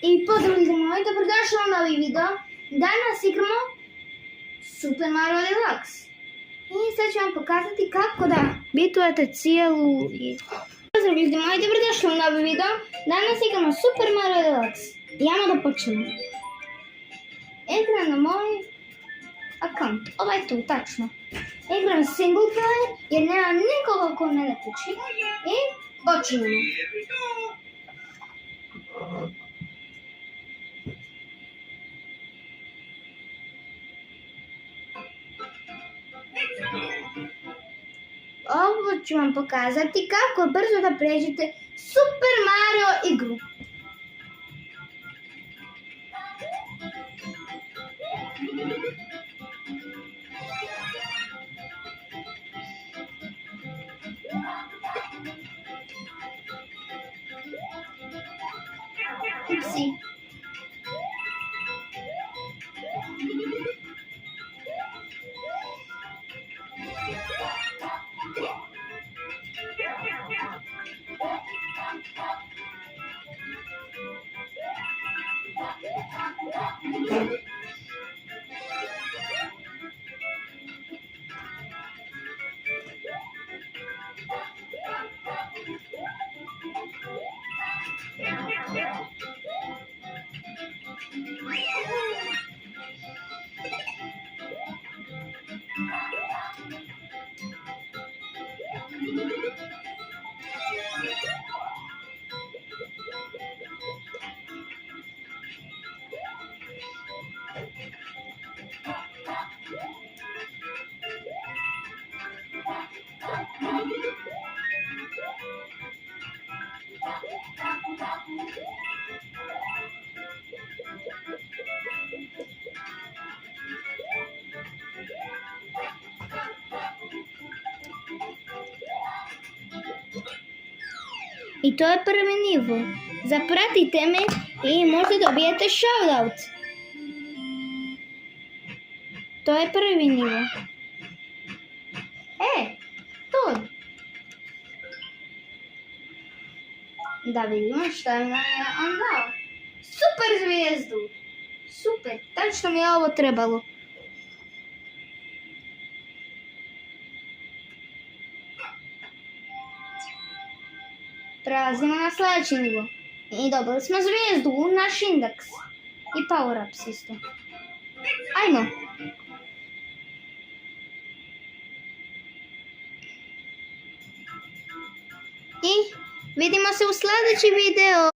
I pozdrav ljudi moji, dobrodošli u novi video. Danas igramo Super Mario Deluxe. I sad ću vam pokazati kako da bitujete cijelu igru. Pozdrav ljudi moji, dobrodošli u novi video. Danas igramo Super Mario Deluxe. Idemo da počnemo. Igram na moj account, ovaj tu, tačno. Igram single player jer nema nikoga ko mene teči. I počnemo. Ovo ću vam pokazati kako brzo da pređete Super Mario igru. Upsi. I to je prvi nivo. Zapratite me i možda dobijete shoutout. To je prvi nivo. To. Da vidimo šta nam je on dao. Super zvijezdu. Super, tačno mi je ovo trebalo. Prelazimo na sljedeći nivo. I dobili smo zvijezdu u naš indeks. I power ups isto. Ajmo. I vidimo se u sljedeći video.